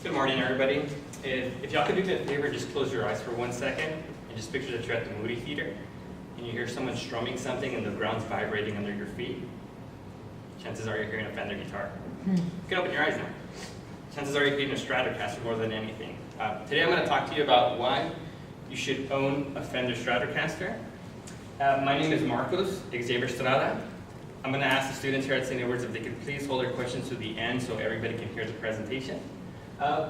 Good morning, everybody. If y'all could do me a favor, just close your eyes for 1 second and just picture that you're at the Moody Theater and you hear someone strumming something and the ground's vibrating under your feet. Chances are you're hearing a Fender guitar. You can open your eyes now. Chances are you're hearing a Stratocaster more than anything. Today I'm going to talk to you about why you should own a Fender Stratocaster. My name is Marcos Xavier Estrada. I'm going to ask the students here at St. Edward's if they could please hold their questions to the end so everybody can hear the presentation.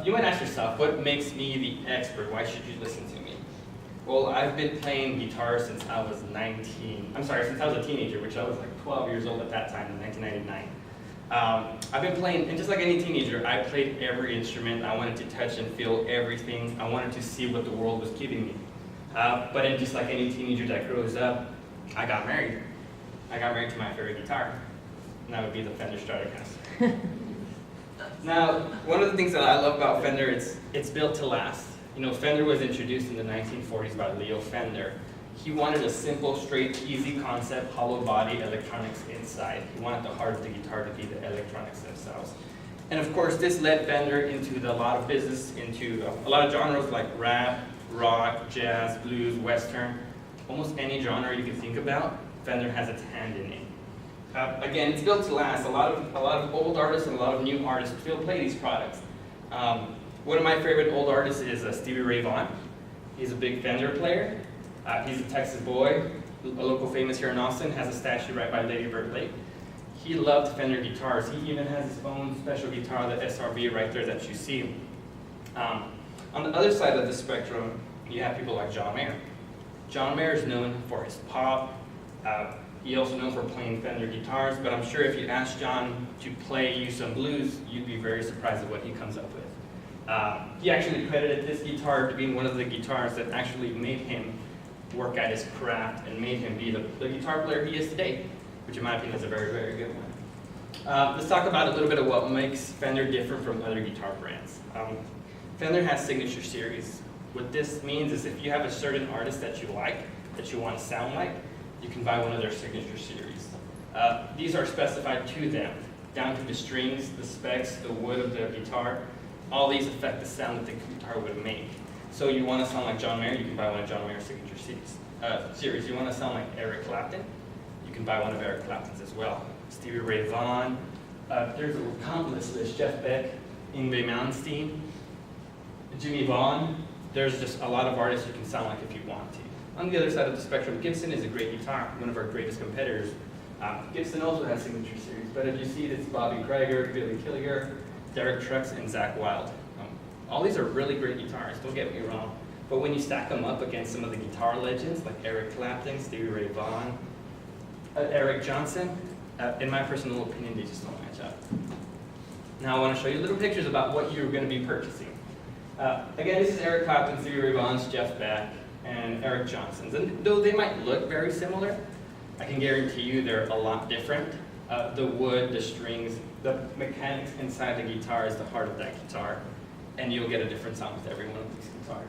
You might ask yourself, what makes me the expert? Why should you listen to me? Well, I've been playing guitar since I was since I was a teenager, which I was like 12 years old at that time in 1999. I've been playing, and just like any teenager, I played every instrument. I wanted to touch and feel everything. I wanted to see what the world was giving me. But then just like any teenager that grows up, I got married. I got married to my favorite guitar, and that would be the Fender Stratocaster. Now, one of the things that I love about Fender, it's built to last. You know, Fender was introduced in the 1940s by Leo Fender. He wanted a simple, straight, easy concept, hollow body, electronics inside. He wanted the heart of the guitar to be the electronics themselves. And of course, this led Fender into a lot of business, into a lot of genres like rap, rock, jazz, blues, western. Almost any genre you can think about, Fender has its hand in it. Again, it's built to last. A lot of old artists and a lot of new artists still play these products. One of my favorite old artists is Stevie Ray Vaughan. He's a big Fender player. He's a Texas boy, a local famous here in Austin, has a statue right by Lady Bird Lake. He loved Fender guitars. He even has his own special guitar, the SRV right there that you see. On the other side of the spectrum, you have people like John Mayer. John Mayer is known for his pop. He's also known for playing Fender guitars, but I'm sure if you asked John to play you some blues, you'd be very surprised at what he comes up with. He actually credited this guitar to being one of the guitars that actually made him work at his craft and made him be the guitar player he is today, which in my opinion is a very, very good one. Let's talk about a little bit of what makes Fender different from other guitar brands. Fender has signature series. What this means is if you have a certain artist that you like, that you want to sound like, you can buy one of their signature series. These are specified to them, down to the strings, the specs, the wood of the guitar. All these affect the sound that the guitar would make. So you want to sound like John Mayer, you can buy one of John Mayer's signature series. You want to sound like Eric Clapton, you can buy one of Eric Clapton's as well. Stevie Ray Vaughan, there's a countless list. Jeff Beck, Yngwie Malmsteen, Jimmy Vaughn. There's just a lot of artists you can sound like if you want to. On the other side of the spectrum, Gibson is a great guitar, one of our greatest competitors. Gibson also has signature series, but as you see, it's Bobby Krieger, Billy Killiger, Derek Trucks, and Zakk Wylde. All these are really great guitars, don't get me wrong, but when you stack them up against some of the guitar legends like Eric Clapton, Stevie Ray Vaughan, Eric Johnson, in my personal opinion, they just don't match up. Now I want to show you little pictures about what you're going to be purchasing. Again, this is Eric Clapton, Stevie Ray Vaughan's, Jeff Beck, and Eric Johnson's. And though they might look very similar, I can guarantee you they're a lot different. The wood, the strings, the mechanics inside the guitar is the heart of that guitar, and you'll get a different sound with every one of these guitars.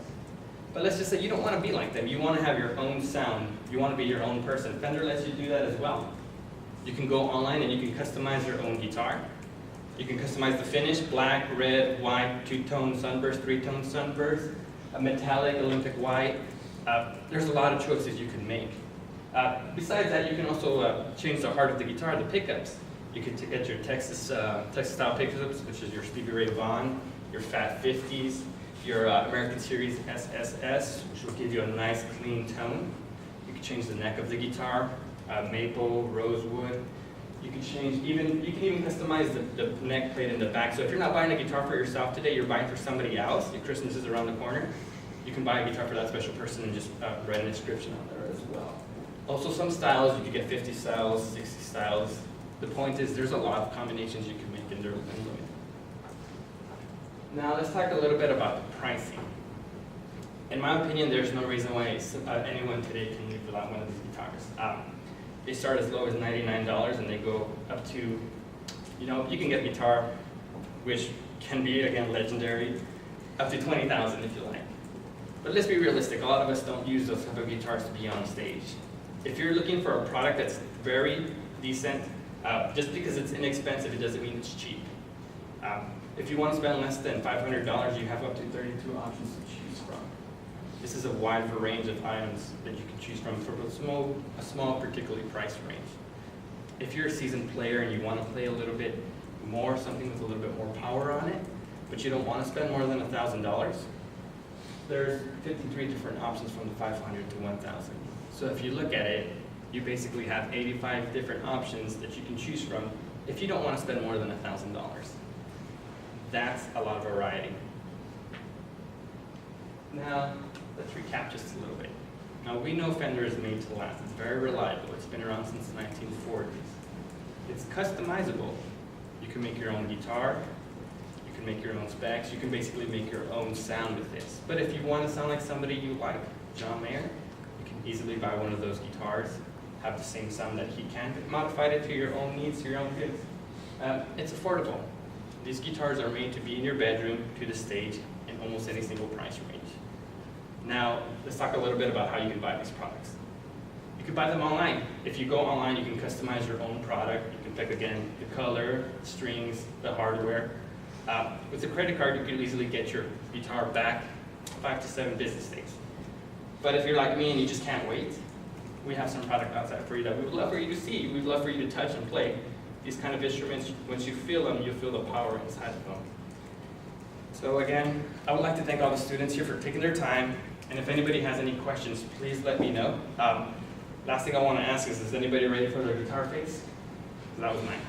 But let's just say you don't want to be like them. You want to have your own sound. You want to be your own person. Fender lets you do that as well. You can go online and you can customize your own guitar. You can customize the finish, black, red, white, two-tone sunburst, three-tone sunburst, a metallic, Olympic white. There's a lot of choices you can make. Besides that, you can also change the heart of the guitar, the pickups. You can get your Texas-style pickups, which is your Stevie Ray Vaughan, your Fat 50s, your American Series SSS, which will give you a nice, clean tone. You can change the neck of the guitar, maple, rosewood. You can even customize the neck plate in the back. So if you're not buying a guitar for yourself today, you're buying for somebody else. Your Christmas is around the corner. You can buy a guitar for that special person and just write an inscription on there as well. Also, some styles, you could get 50 styles, 60 styles. The point is, there's a lot of combinations you can make, and they're unlimited. Now, let's talk a little bit about the pricing. In my opinion, there's no reason why anyone today can live without one of these guitars. They start as low as $99, and they go up to, you can get a guitar, which can be, again, legendary, up to $20,000 if you like. But let's be realistic, a lot of us don't use those type of guitars to be on stage. If you're looking for a product that's very decent, just because it's inexpensive, it doesn't mean it's cheap. If you want to spend less than $500, you have up to 32 options to choose from. This is a wide range of items that you can choose from for a small particularly price range. If you're a seasoned player and you want to play a little bit more, something with a little bit more power on it, but you don't want to spend more than $1,000, there's 53 different options from the 500 to 1,000. So if you look at it, you basically have 85 different options that you can choose from if you don't want to spend more than $1,000. That's a lot of variety. Now, let's recap just a little bit. Now, we know Fender is made to last. It's very reliable. It's been around since the 1940s. It's customizable. You can make your own guitar. You can make your own specs. You can basically make your own sound with this. But if you want to sound like somebody you like, John Mayer, you can easily buy one of those guitars, have the same sound that he can, but modify it to your own needs, to your own taste. It's affordable. These guitars are made to be in your bedroom, to the stage, in almost any single price range. Now, let's talk a little bit about how you can buy these products. You can buy them online. If you go online, you can customize your own product. You can pick, again, the color, strings, the hardware. With a credit card, you can easily get your guitar back 5 to 7 business days. But if you're like me and you just can't wait, we have some product outside for you that we would love for you to see. We'd love for you to touch and play. These kind of instruments, once you feel them, you'll feel the power inside of them. So again, I would like to thank all the students here for taking their time. And if anybody has any questions, please let me know. Last thing I want to ask is anybody ready for their guitar face? So that was mine.